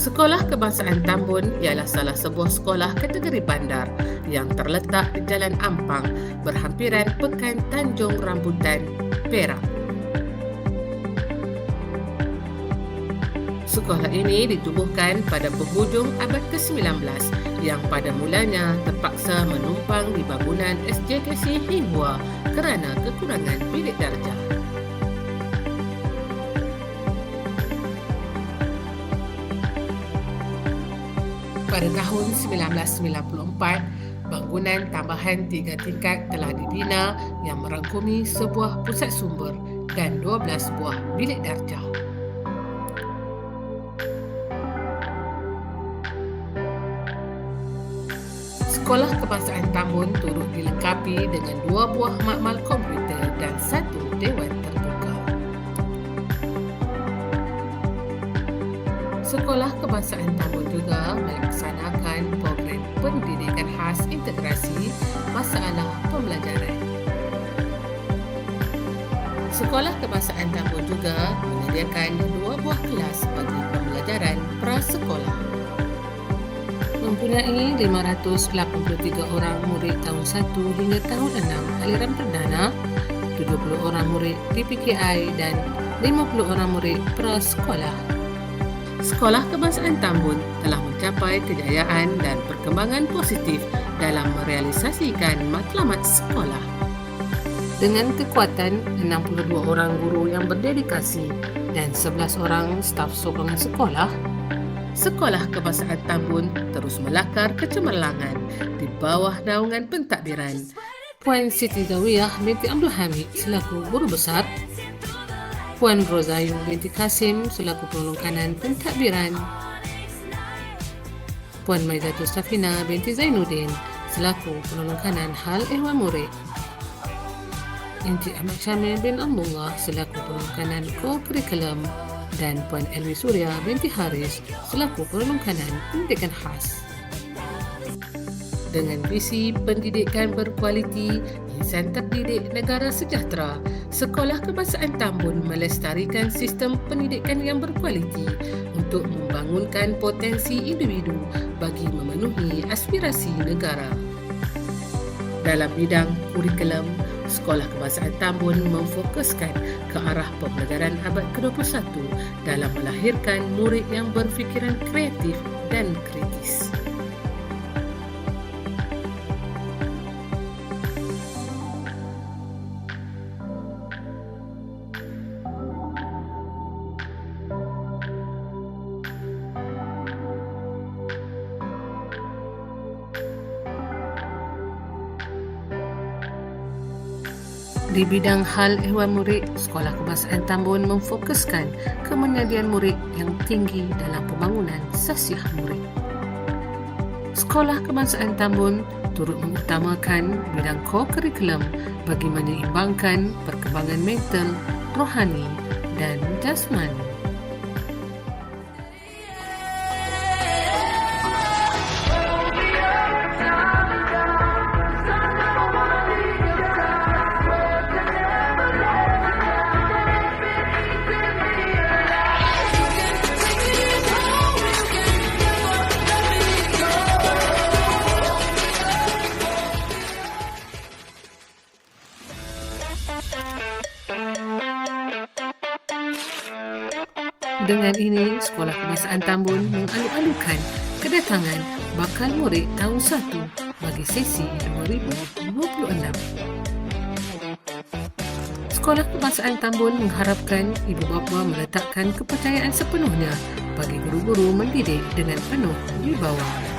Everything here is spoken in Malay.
Sekolah Kebangsaan Tambun ialah salah sebuah sekolah kategori bandar yang terletak di Jalan Ampang, berhampiran Pekan Tanjung Rambutan, Perak. Sekolah ini ditubuhkan pada penghujung abad ke-19 yang pada mulanya terpaksa menumpang di bangunan SJKC Hinghua kerana kekurangan bilik darjah. Pada tahun 1994, bangunan tambahan 3 tingkat telah dibina yang merangkumi sebuah pusat sumber dan 12 buah bilik darjah. Sekolah Kebangsaan Tambun turut dilengkapi dengan 2 buah makmal komputer dan 1 dewan terbuka. Sekolah Kebangsaan Tambun juga melaksanakan program pendidikan khas integrasi masalah pembelajaran. Sekolah Kebangsaan Tambun juga menyediakan 2 buah kelas bagi pembelajaran prasekolah. Mempunyai 583 orang murid tahun 1 hingga tahun 6 aliran perdana, 70 orang murid PPKI dan 50 orang murid prasekolah. Sekolah Kebangsaan Tambun telah mencapai kejayaan dan perkembangan positif dalam merealisasikan matlamat sekolah. Dengan kekuatan 62 orang guru yang berdedikasi dan 11 orang staf sokongan sekolah, Sekolah Kebangsaan Tambun terus melakar kecemerlangan di bawah naungan pentadbiran Puan Siti Zawiyah binti Abdul Hamid selaku guru besar, Puan Rozayu binti Kasim selaku penolong kanan pentadbiran, Puan Maizatul Safina binti Zainuddin selaku penolong kanan hal ehwal murid, Encik Ahmad Syamil bin Abdullah selaku penolong kanan ko-kurikulum, dan Puan Elwi Surya binti Haris selaku penolong kanan pendidikan khas. Dengan visi pendidikan berkualiti, insan terdidik negara sejahtera, Sekolah Kebangsaan Tambun melestarikan sistem pendidikan yang berkualiti untuk membangunkan potensi individu bagi memenuhi aspirasi negara. Dalam bidang kurikulum, Sekolah Kebangsaan Tambun memfokuskan ke arah pembelajaran abad ke-21 dalam melahirkan murid yang berfikiran kreatif dan kritis. Di bidang hal ehwal murid, Sekolah Kebangsaan Tambun memfokuskan kemenyediaan murid yang tinggi dalam pembangunan sasiah murid. Sekolah Kebangsaan Tambun turut mengutamakan bidang ko-kurikulum bagi menyeimbangkan perkembangan mental, rohani dan jasmani. Dengan ini, Sekolah Kebangsaan Tambun mengalu-alukan kedatangan bakal murid tahun 1 bagi sesi 2026. Sekolah Kebangsaan Tambun mengharapkan ibu bapa meletakkan kepercayaan sepenuhnya bagi guru-guru mendidik dengan penuh wibawa.